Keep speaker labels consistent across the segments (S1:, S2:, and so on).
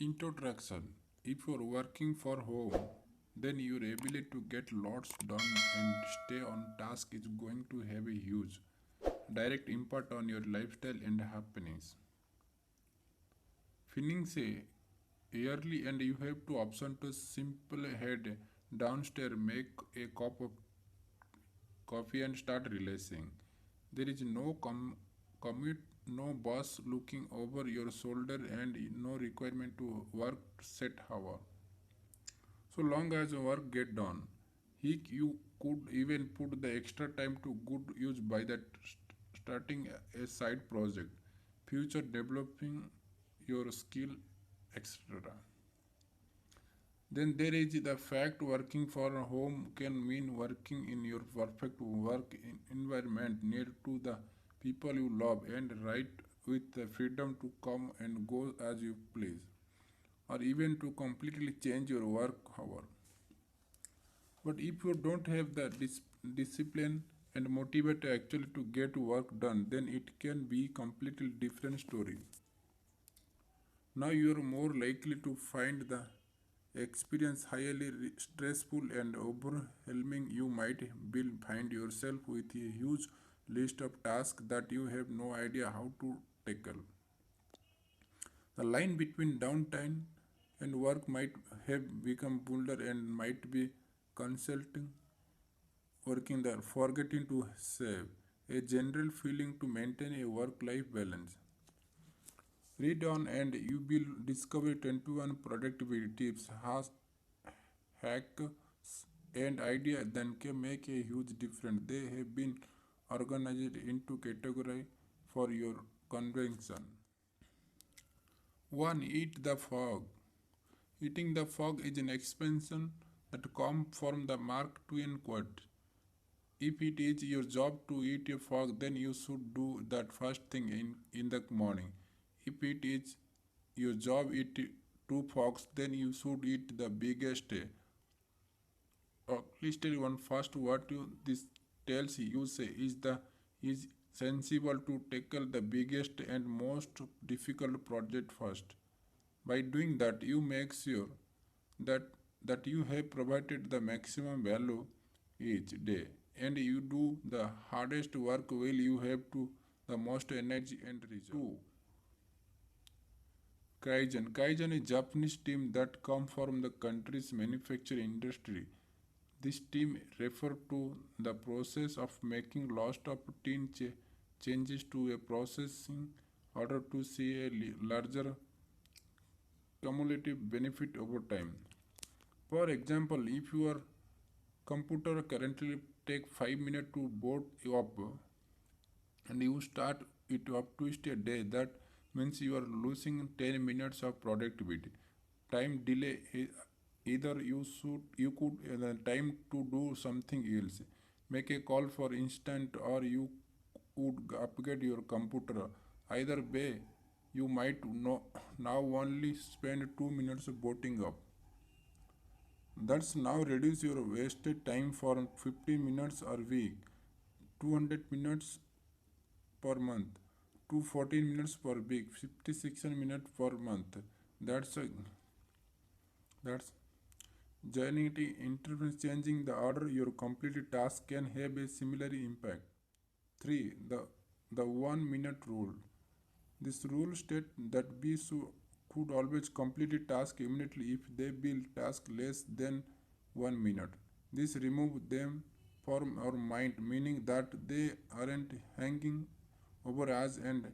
S1: Introduction. If you're working for home, then your ability to get lots done and stay on task is going to have a huge direct impact on your lifestyle and happiness. Finish early and you have to option to simple head downstairs, make a cup of coffee and start relaxing. There is no commute, no boss looking over your shoulder and no requirement to work set hour. So long as work get done, you could even put the extra time to good use by that starting a side project, future developing your skill, etc. Then there is the fact working for home can mean working in your perfect environment near to the people you love and right with the freedom to come and go as you please or even to completely change your work hour. But if you don't have the discipline and motivate actually to get work done, then it can be completely different story. Now you are more likely to find the experience highly stressful and overwhelming. You might find yourself with a huge list of tasks that you have no idea how to tackle. The line between downtime and work might have become blurred and might be consulting working there, forgetting to save, a general feeling to maintain a work life balance. Read on and you will discover 21 productivity tips, hacks, and ideas that can make a huge difference. They have been organized into categories for your convention. 1. Eat the fog. Eating the fog is an expansion that comes from the Mark Twain quote. If it is your job to eat a frog, then you should do that first thing in the morning. If it is your job eat two frogs, then you should eat the biggest. At least one first. What this tells you say is sensible to tackle the biggest and most difficult project first. By doing that, you make sure that that you have provided the maximum value each day and you do the hardest work while you have to the most energy and result. 2. Kaizen. Kaizen is a Japanese team that come from the country's manufacturing industry. This team refer to the process of making lots of routine changes to a process in order to see a larger cumulative benefit over time. For example, if your computer currently take 5 minutes to boot up and you start it up twist a day, that means you are losing 10 minutes of productivity. Time delay either you could time to do something else, make a call for instant, or you would upgrade your computer. Either way, you might now only spend 2 minutes booting up. That's now reduce your wasted time from 50 minutes a week, 200 minutes per month, to 14 minutes per week, 56 minutes per month. That's a, that's Genuinity interference changing the order your completed task can have a similar impact. 3. The 1 minute rule. This rule states that could always complete a task immediately if they build task less than 1 minute. This removes them from our mind, meaning that they aren't hanging over us and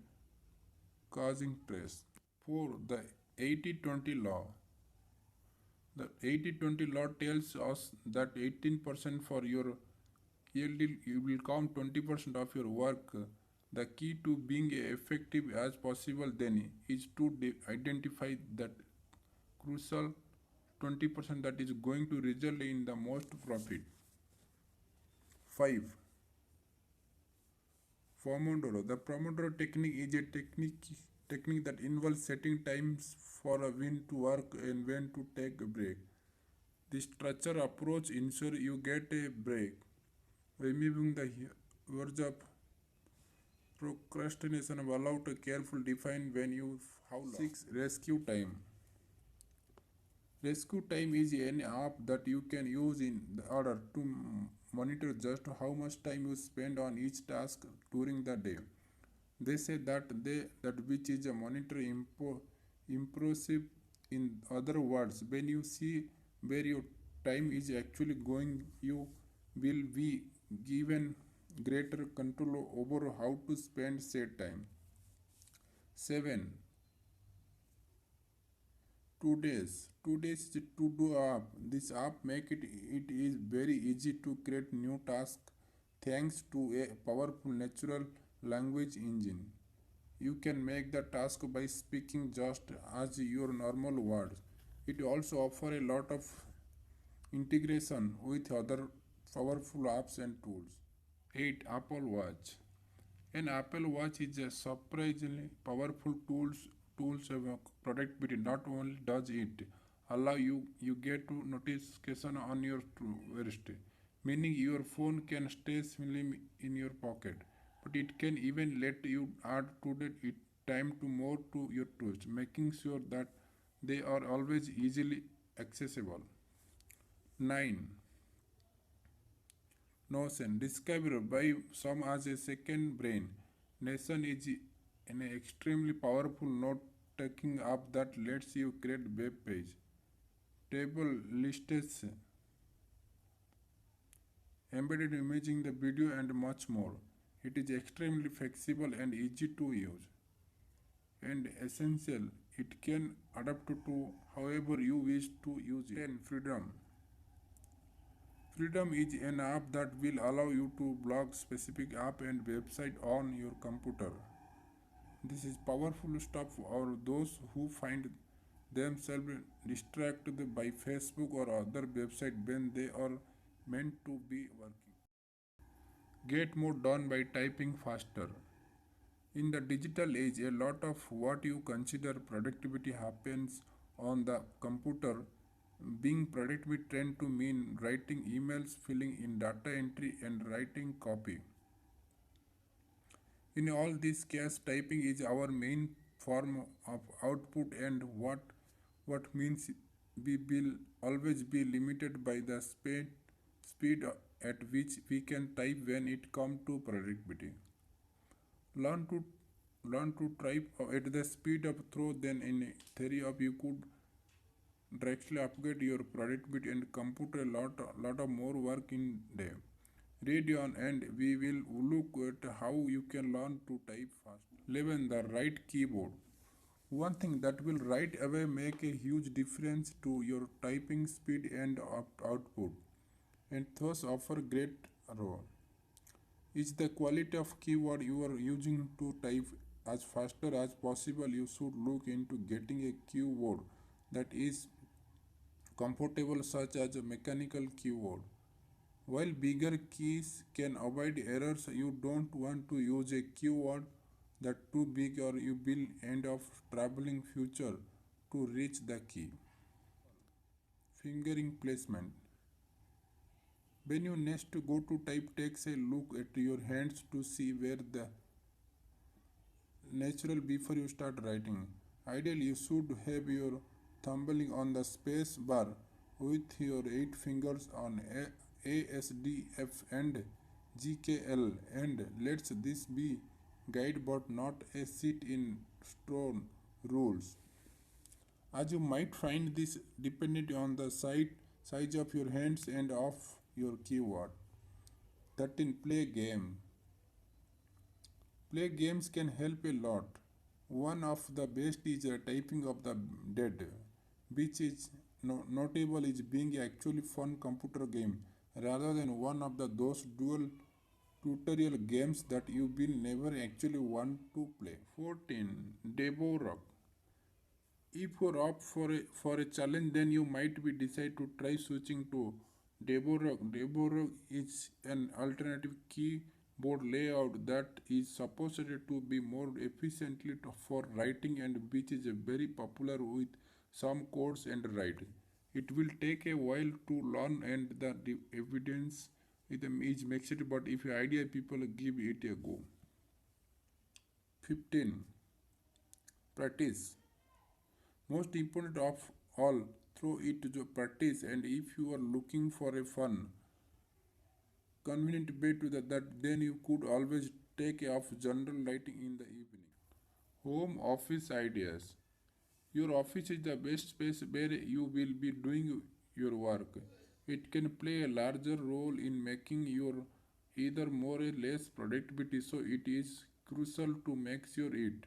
S1: causing stress. 4. The 80-20 law. The 80-20 law tells us that 18% for your yield you will count 20% of your work. The key to being effective as possible then is to identify that crucial 20% that is going to result in the most profit. 5. Pomodoro. The Pomodoro technique is a technique that involves setting times for when to work and when to take a break. This structured approach ensures you get a break, removing the urge of procrastination while out a careful define when you how long. 6. Rescue time. Rescue Time is an app that you can use in order to monitor just how much time you spend on each task during the day. They say that which is a monitor impressive. In other words, when you see where your time is actually going, you will be given greater control over how to spend said time. 7. Today's is a to-do app. This app make it is very easy to create new tasks thanks to a powerful natural language engine. You can make the task by speaking just as your normal words. It also offers a lot of integration with other powerful apps and tools. 8. Apple Watch. An Apple Watch is a surprisingly powerful tools of productivity. Not only does it allow you get to notification on your wrist, meaning your phone can stay slim in your pocket, but it can even let you add to the it time to more to your tools, making sure that they are always easily accessible. 9. Notion, discovered by some as a second brain. Notion is an extremely powerful note-taking app that lets you create web page, table lists, embedded imaging, the video, and much more. It is extremely flexible and easy to use, and essential. It can adapt to however you wish to use it. 10. Freedom. Freedom is an app that will allow you to block specific app and website on your computer. This is powerful stuff for those who find themselves distracted by Facebook or other website when they are meant to be working. Get more done by typing faster. In the digital age, a lot of what you consider productivity happens on the computer. Being productive tend to mean writing emails, filling in data entry, and writing copy. In all this case, typing is our main form of output, and what means we will always be limited by the speed at which we can type when it comes to productivity. Learn to learn to type at the speed of thought, then in theory of you could directly upgrade your productivity and compute a lot of more work in day. Read on and we will look at how you can learn to type fast. 11. The right keyboard. One thing that will right away make a huge difference to your typing speed and output, and thus offer great role, is the quality of keyword you are using to type. As faster as possible, you should look into getting a keyboard that is comfortable, such as a mechanical keyboard. While bigger keys can avoid errors, you don't want to use a keyboard that too big or you will end up traveling future to reach the key. Fingering placement. When you next go to type, takes a look at your hands to see where the natural before you start writing. Ideally, you should have your thumbling on the space bar with your 8 fingers on ASDF and GKL, and let this be guide but not a set in stone rules, as you might find this dependent on the size of your hands and of your keyboard. 13. Play game. Play games can help a lot. One of the best is typing of the dead, which is notable is being actually fun computer game rather than one of those dual tutorial games that you will never actually want to play. 14. Deborah. If you're up for a challenge, then you might be decide to try switching to Deborah. Deborah is an alternative keyboard layout that is supposed to be more efficiently for writing and which is very popular with some codes and writing. It will take a while to learn and the evidence is makes it, but if your idea people give it a go. 15. Practice. Most important of all, throw it to practice. And if you are looking for a fun, convenient way to that, then you could always take off general lighting in the evening. Home office ideas. Your office is the best space where you will be doing your work. It can play a larger role in making your either more or less productivity, so it is crucial to make sure it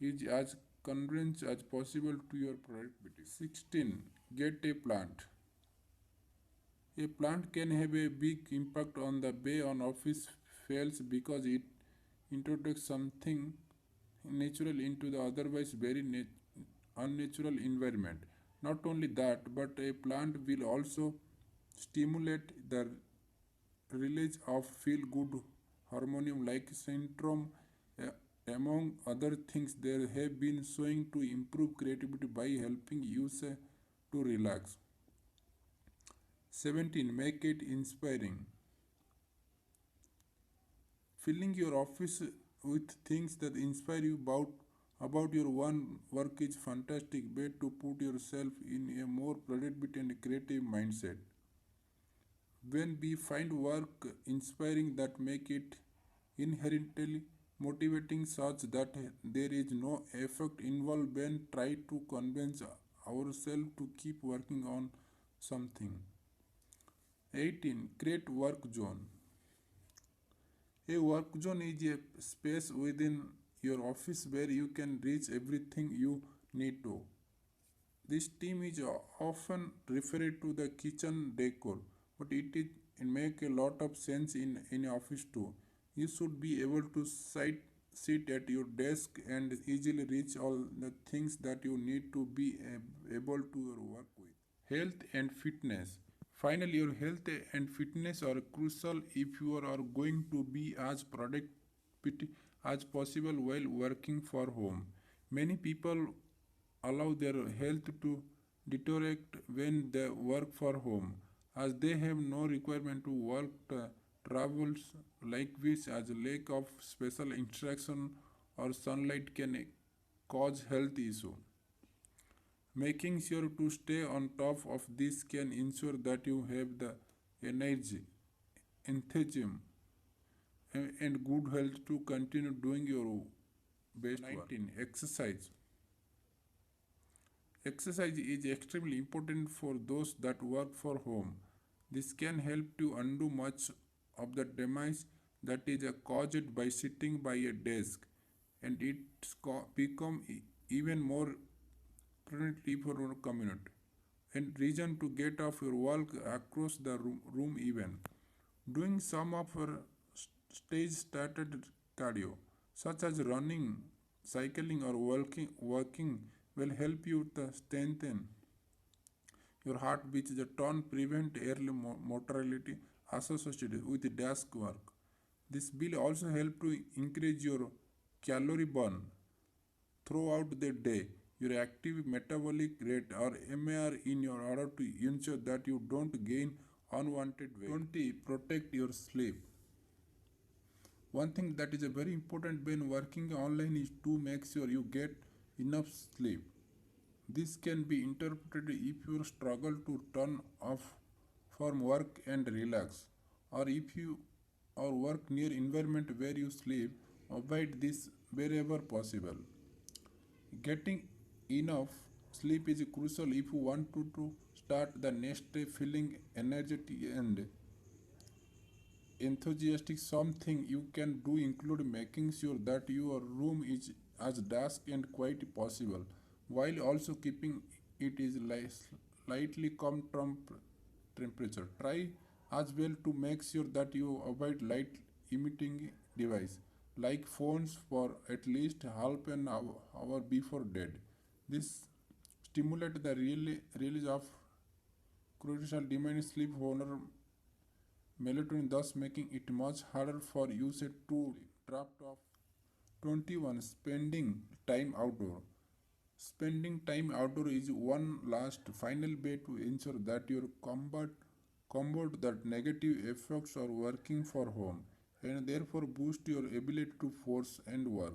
S1: is as convenient as possible to your productivity. 16. Get a plant. A plant can have a big impact on the way an office feels because it introduces something natural into the otherwise very unnatural environment. Not only that, but a plant will also stimulate the release of feel good hormone like syndrome. uh, among other things, there have been showing to improve creativity by helping users to relax. 17. Make it inspiring. Filling your office with things that inspire you about your one work is fantastic way to put yourself in a more productive and creative mindset. When we find work inspiring that make it inherently motivating such that there is no effort involved when try to convince ourselves to keep working on something. 18. Create work zone. A work zone is a space within your office where you can reach everything you need to. This team is often referred to the kitchen decor, but it make a lot of sense in office too. You should be able to sit at your desk and easily reach all the things that you need to be able to work with. Health and fitness. Finally, your health and fitness are crucial if you are going to be as productive as possible while working for home. Many people allow their health to deteriorate when they work for home, as they have no requirement to work travels like which as lack of special instruction or sunlight can cause health issue. Making sure to stay on top of this can ensure that you have the energy, enthusiasm, and good health to continue doing your best work. 19. Exercise. Exercise is extremely important for those that work for home. This can help to undo much of the damage that is caused by sitting by a desk, and it's become even more permanently for our community and reason to get off your walk across the room even. Doing some of our stage started cardio, such as running, cycling, or walking will help you to strengthen your heart, which is a ton prevent early mortality associated with desk work. This will also help to increase your calorie burn throughout the day. Your active metabolic rate or MAR in your order to ensure that you don't gain unwanted weight. 20. Protect your sleep. One thing that is a very important when working online is to make sure you get enough sleep. This can be interpreted if you struggle to turn off from work and relax, or if you or work near environment where you sleep, avoid this wherever possible. Getting enough sleep is crucial if you want to start the next day feeling energetic and enthusiastic. Something you can do include making sure that your room is as dark and quiet possible while also keeping it is slightly calm temperature. Try as well to make sure that you avoid light emitting device like phones for at least half an hour before bed. This stimulates the release of cortisol demand sleep hormone melatonin, thus making it much harder for users to draft off. 21. Spending time outdoor. Spending time outdoor is one last final way to ensure that you combat that negative effects of working for home and therefore boost your ability to force and work.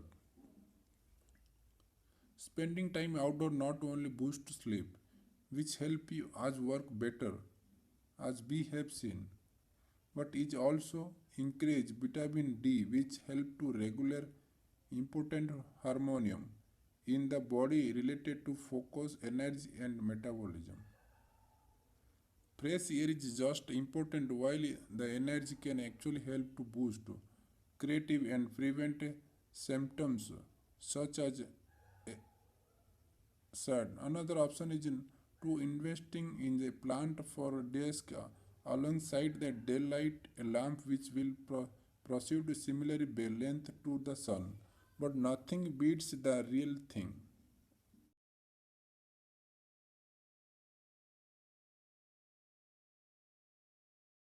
S1: Spending time outdoor not only boosts sleep, which help you as work better as we have seen, but it also encourage vitamin D which help to regular important hormone in the body related to focus, energy and metabolism. Fresh air is just important while the energy can actually help to boost creative and prevent symptoms such as sad. Another option is to investing in a plant for desk alongside the daylight lamp which will proceed similarly length to the sun. But nothing beats the real thing.